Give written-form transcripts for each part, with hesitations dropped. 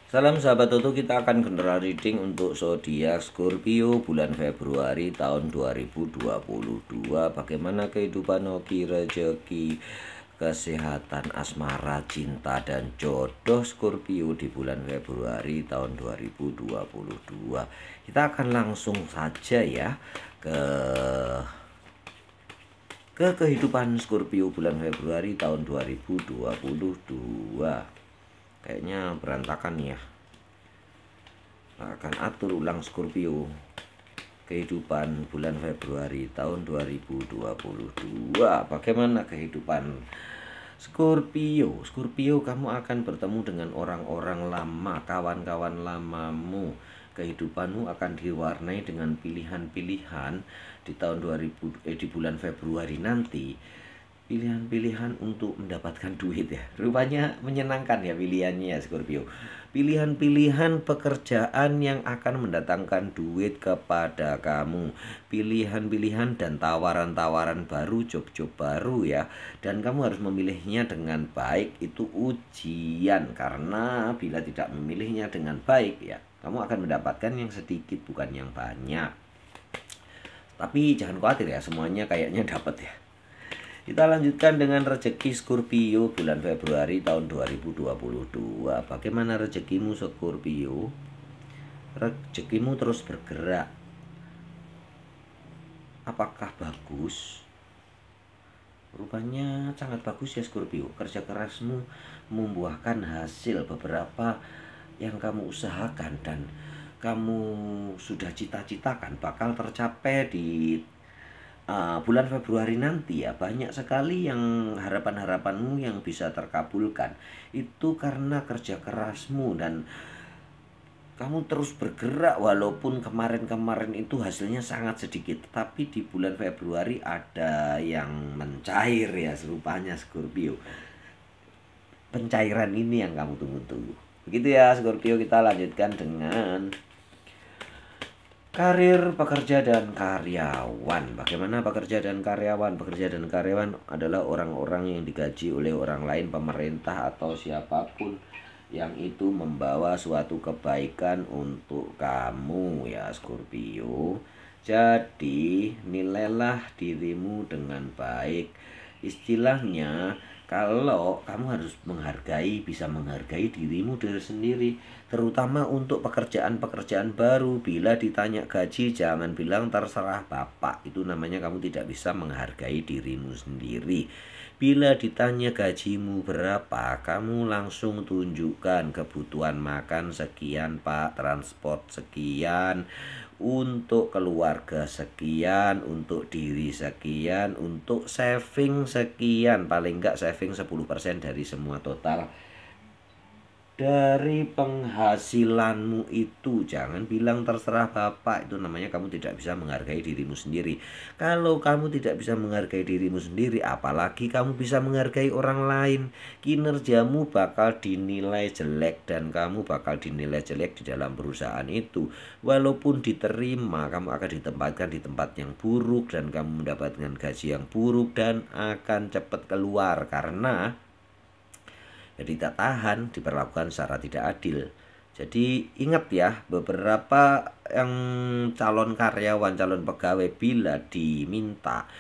Salam sahabat Toto, kita akan general reading untuk zodiak Scorpio bulan Februari tahun 2022. Bagaimana kehidupan hoki, rezeki, kesehatan, asmara, cinta, dan jodoh Scorpio di bulan Februari tahun 2022. Kita akan langsung saja ya ke kehidupan Scorpio bulan Februari tahun 2022. Kayaknya berantakan ya. Akan atur ulang Scorpio kehidupan bulan Februari tahun 2022. Bagaimana kehidupan Scorpio? Scorpio, kamu akan bertemu dengan orang-orang lama, kawan-kawan lamamu. Kehidupanmu akan diwarnai dengan pilihan-pilihan di tahun di bulan Februari nanti. Pilihan-pilihan untuk mendapatkan duit ya. Rupanya menyenangkan ya pilihannya ya Scorpio. Pilihan-pilihan pekerjaan yang akan mendatangkan duit kepada kamu. Pilihan-pilihan dan tawaran-tawaran baru, job-job baru ya. Dan kamu harus memilihnya dengan baik. Itu ujian, karena bila tidak memilihnya dengan baik ya, kamu akan mendapatkan yang sedikit bukan yang banyak. Tapi jangan khawatir ya, semuanya kayaknya dapat ya. Kita lanjutkan dengan rezeki Scorpio bulan Februari tahun 2022. Bagaimana rezekimu Scorpio? Rezekimu terus bergerak. Apakah bagus? Rupanya sangat bagus ya Scorpio. Kerja kerasmu membuahkan hasil. Beberapa yang kamu usahakan dan kamu sudah cita-citakan bakal tercapai di bulan Februari nanti ya. Banyak sekali yang harapan-harapanmu yang bisa terkabulkan. Itu karena kerja kerasmu dan kamu terus bergerak, walaupun kemarin-kemarin itu hasilnya sangat sedikit. Tapi di bulan Februari ada yang mencair ya, serupanya Scorpio. Pencairan ini yang kamu tunggu-tunggu. Begitu ya Scorpio. Kita lanjutkan dengan karir, pekerja, dan karyawan. Bagaimana pekerja dan karyawan? Pekerja dan karyawan adalah orang-orang yang digaji oleh orang lain, pemerintah, atau siapapun yang itu membawa suatu kebaikan untuk kamu ya Scorpio. Jadi nilailah dirimu dengan baik. Istilahnya, kalau kamu harus bisa menghargai dirimu sendiri, terutama untuk pekerjaan-pekerjaan baru. Bila ditanya gaji, jangan bilang terserah bapak. Itu namanya kamu tidak bisa menghargai dirimu sendiri. Bila ditanya gajimu berapa, kamu langsung tunjukkan kebutuhan makan sekian pak, transport sekian, untuk keluarga sekian, untuk diri sekian, untuk saving sekian. Paling enggak saving 10% dari semua total dari penghasilanmu itu. Jangan bilang terserah bapak. Itu namanya kamu tidak bisa menghargai dirimu sendiri. Kalau kamu tidak bisa menghargai dirimu sendiri, apalagi kamu bisa menghargai orang lain. Kinerjamu bakal dinilai jelek dan kamu bakal dinilai jelek di dalam perusahaan itu. Walaupun diterima, kamu akan ditempatkan di tempat yang buruk dan kamu mendapatkan gaji yang buruk dan akan cepat keluar karena tidak tahan, diperlakukan secara tidak adil. Jadi ingat ya, beberapa yang calon karyawan, calon pegawai, bila diminta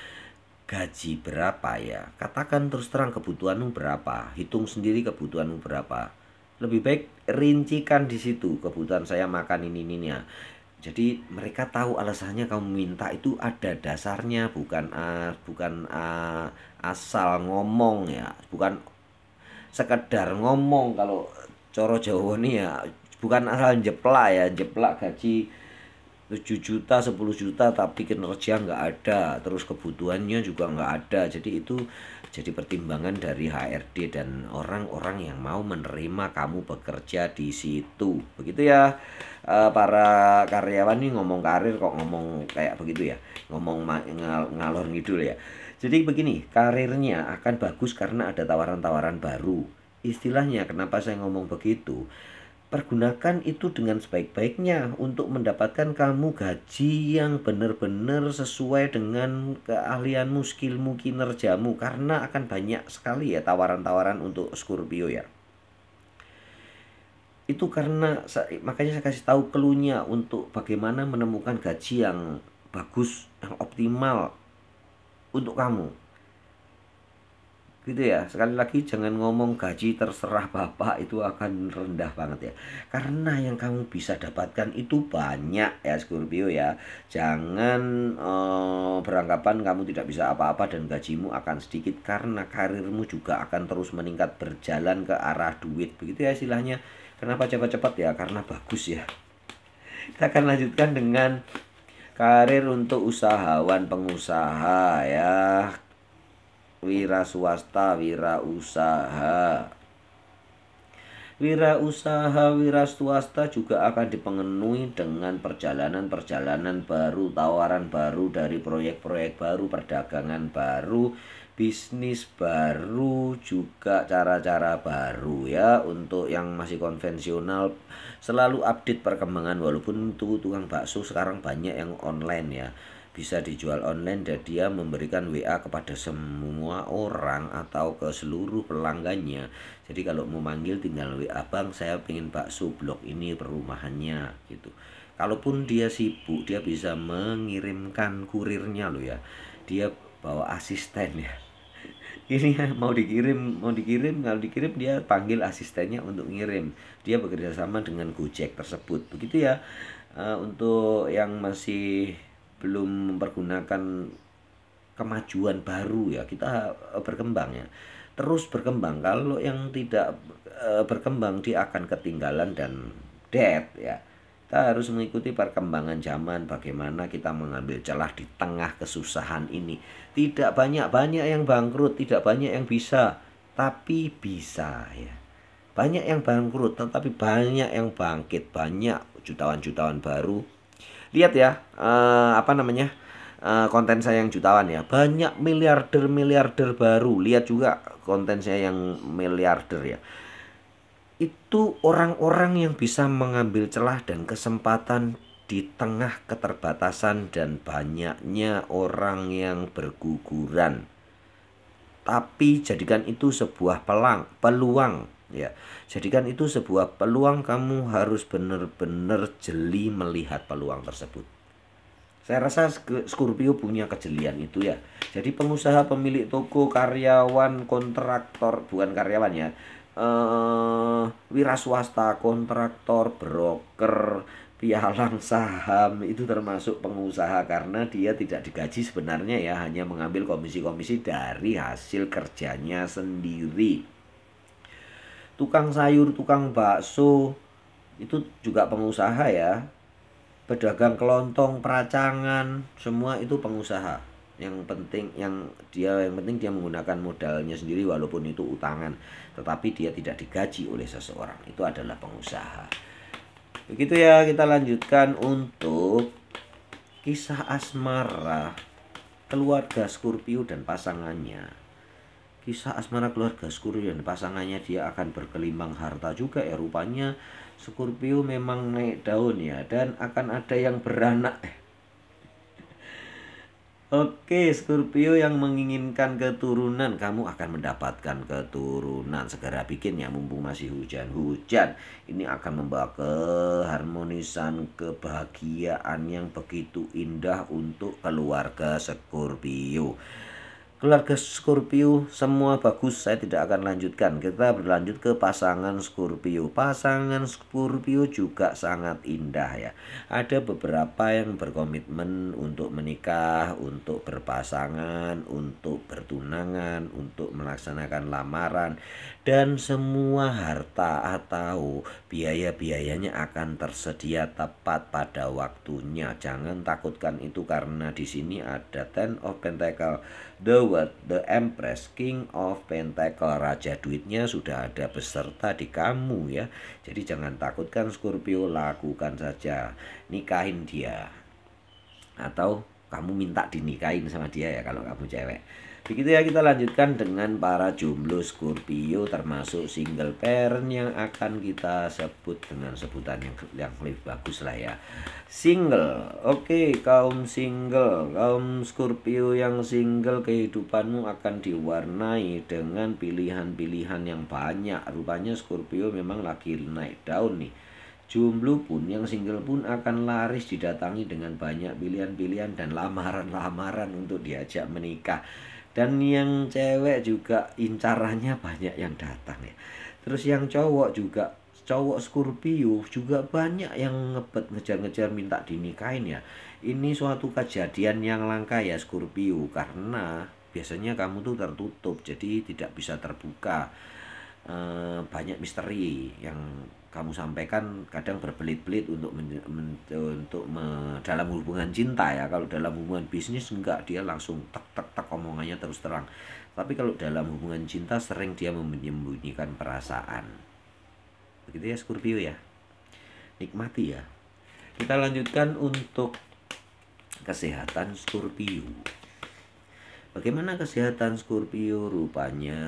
gaji berapa ya, katakan terus terang kebutuhanmu berapa, hitung sendiri kebutuhanmu berapa. Lebih baik rincikan di situ, kebutuhan saya makan ini ya. Jadi mereka tahu alasannya kamu minta itu ada dasarnya, bukan asal ngomong ya, bukan sekedar ngomong. Kalau coro Jawa nih ya, bukan asal jeplak ya, jeplak gaji 7 juta, 10 juta tapi kinerja nggak ada, terus kebutuhannya juga nggak ada. Jadi itu jadi pertimbangan dari HRD dan orang-orang yang mau menerima kamu bekerja di situ. Begitu ya. Para karyawan nih ngomong karir kok ngomong kayak begitu ya, ngomong ngalor ngidul ya. Jadi begini, karirnya akan bagus karena ada tawaran-tawaran baru. Istilahnya, kenapa saya ngomong begitu? Pergunakan itu dengan sebaik-baiknya untuk mendapatkan kamu gaji yang benar-benar sesuai dengan keahlianmu, skillmu, kinerjamu. Karena akan banyak sekali ya tawaran-tawaran untuk Scorpio ya. Itu karena makanya saya kasih tahu clue-nya untuk bagaimana menemukan gaji yang bagus, yang optimal untuk kamu. Gitu ya. Sekali lagi jangan ngomong gaji terserah Bapak, itu akan rendah banget ya. Karena yang kamu bisa dapatkan itu banyak ya Scorpio ya. Jangan beranggapan kamu tidak bisa apa-apa dan gajimu akan sedikit, karena karirmu juga akan terus meningkat, berjalan ke arah duit. Begitu ya istilahnya. Kenapa cepat-cepat ya? Karena bagus ya. Kita akan lanjutkan dengan karir untuk usahawan pengusaha ya. Wira swasta, wira usaha. Wira usaha, wira swasta juga akan dipenuhi dengan perjalanan-perjalanan baru, tawaran baru dari proyek-proyek baru, perdagangan baru, bisnis baru, juga cara-cara baru ya. Untuk yang masih konvensional selalu update perkembangan, walaupun itu tukang bakso sekarang banyak yang online ya, bisa dijual online dan dia memberikan WA kepada semua orang atau ke seluruh pelanggannya. Jadi kalau mau manggil tinggal WA, bang saya pengen bakso blok ini perumahannya gitu. Kalaupun dia sibuk, dia bisa mengirimkan kurirnya loh ya. Dia bawa asisten ya. Ini ya, mau dikirim, kalau dikirim dia panggil asistennya untuk ngirim. Dia bekerja sama dengan Gojek tersebut. Begitu ya. Untuk yang masih belum mempergunakan kemajuan baru ya, kita berkembang ya, terus berkembang. Kalau yang tidak berkembang dia akan ketinggalan dan dead ya. Kita harus mengikuti perkembangan zaman, bagaimana kita mengambil celah di tengah kesusahan ini. Tidak banyak-banyak yang bangkrut, tidak banyak yang bisa, tapi bisa ya. Banyak yang bangkrut tetapi banyak yang bangkit, banyak jutawan-jutawan baru. Lihat ya, konten saya yang jutawan ya, banyak miliarder baru. Lihat juga konten saya yang miliarder ya. Itu orang-orang yang bisa mengambil celah dan kesempatan di tengah keterbatasan dan banyaknya orang yang berguguran. Tapi jadikan itu sebuah peluang ya. Jadikan itu sebuah peluang, kamu harus benar-benar jeli melihat peluang tersebut. Saya rasa Scorpio punya kejelian itu ya. Jadi pengusaha, pemilik toko, karyawan, kontraktor, bukan karyawan ya, wira swasta, kontraktor, broker, pialang saham, itu termasuk pengusaha karena dia tidak digaji sebenarnya ya, hanya mengambil komisi-komisi dari hasil kerjanya sendiri. Tukang sayur, tukang bakso, itu juga pengusaha ya. Pedagang kelontong, peracangan, semua itu pengusaha. Yang penting dia menggunakan modalnya sendiri walaupun itu utangan, tetapi dia tidak digaji oleh seseorang. Itu adalah pengusaha. Begitu ya, kita lanjutkan untuk kisah asmara keluarga Scorpio dan pasangannya. Kisah asmara keluarga Scorpio dan pasangannya, dia akan berkelimpang harta juga ya. Rupanya Scorpio memang naik daun ya, dan akan ada yang beranak. Oke, Scorpio yang menginginkan keturunan, kamu akan mendapatkan keturunan. Segera bikin ya, mumpung masih hujan-hujan. Ini akan membawa keharmonisan, kebahagiaan yang begitu indah untuk keluarga Scorpio. Keluarga Scorpio semua bagus, saya tidak akan lanjutkan. Kita berlanjut ke pasangan Scorpio. Pasangan Scorpio juga sangat indah ya. Ada beberapa yang berkomitmen untuk menikah, untuk berpasangan, untuk bertunangan, untuk melaksanakan lamaran, dan semua harta atau biaya-biayanya akan tersedia tepat pada waktunya. Jangan takutkan itu, karena di sini ada Ten of Pentacle, The World, The Empress, King of Pentacle, Raja Duitnya sudah ada beserta di kamu ya. Jadi jangan takutkan Scorpio, lakukan saja. Nikahin dia. Atau kamu minta dinikahin sama dia ya kalau kamu cewek. Begitu ya, kita lanjutkan dengan para jomblo Scorpio termasuk single parent yang akan kita sebut dengan sebutan yang lebih bagus lah ya. Single. Oke, kaum single, kaum Scorpio yang single, kehidupanmu akan diwarnai dengan pilihan-pilihan yang banyak. Rupanya Scorpio memang lagi naik daun nih. Jomblo pun, yang single pun akan laris didatangi dengan banyak pilihan-pilihan dan lamaran-lamaran untuk diajak menikah. Dan yang cewek juga incarannya banyak yang datang ya. Terus yang cowok juga, cowok Scorpio juga banyak yang ngebet ngejar-ngejar minta dinikahin ya. Ini suatu kejadian yang langka ya Scorpio, karena biasanya kamu tuh tertutup, jadi tidak bisa terbuka. Banyak misteri yang kamu sampaikan, kadang berbelit-belit dalam hubungan cinta ya. Kalau dalam hubungan bisnis enggak, dia langsung tek tek tek omongannya terus terang. Tapi kalau dalam hubungan cinta sering dia menyembunyikan perasaan. Begitu ya Scorpio ya. Nikmati ya. Kita lanjutkan untuk kesehatan Scorpio. Bagaimana kesehatan Scorpio? Rupanya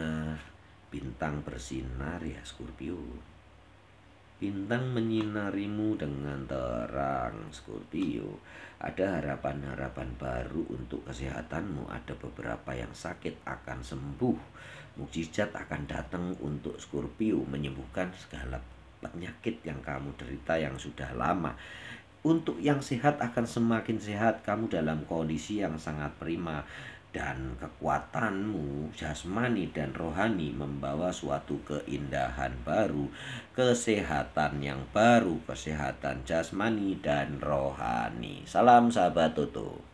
bintang bersinar ya Scorpio. Bintang menyinarimu dengan terang Scorpio. Ada harapan-harapan baru untuk kesehatanmu. Ada beberapa yang sakit akan sembuh. Mukjizat akan datang untuk Scorpio, menyembuhkan segala penyakit yang kamu derita yang sudah lama. Untuk yang sehat akan semakin sehat. Kamu dalam kondisi yang sangat prima, dan kekuatanmu jasmani dan rohani membawa suatu keindahan baru, kesehatan yang baru, kesehatan jasmani dan rohani. Salam sahabat Toto.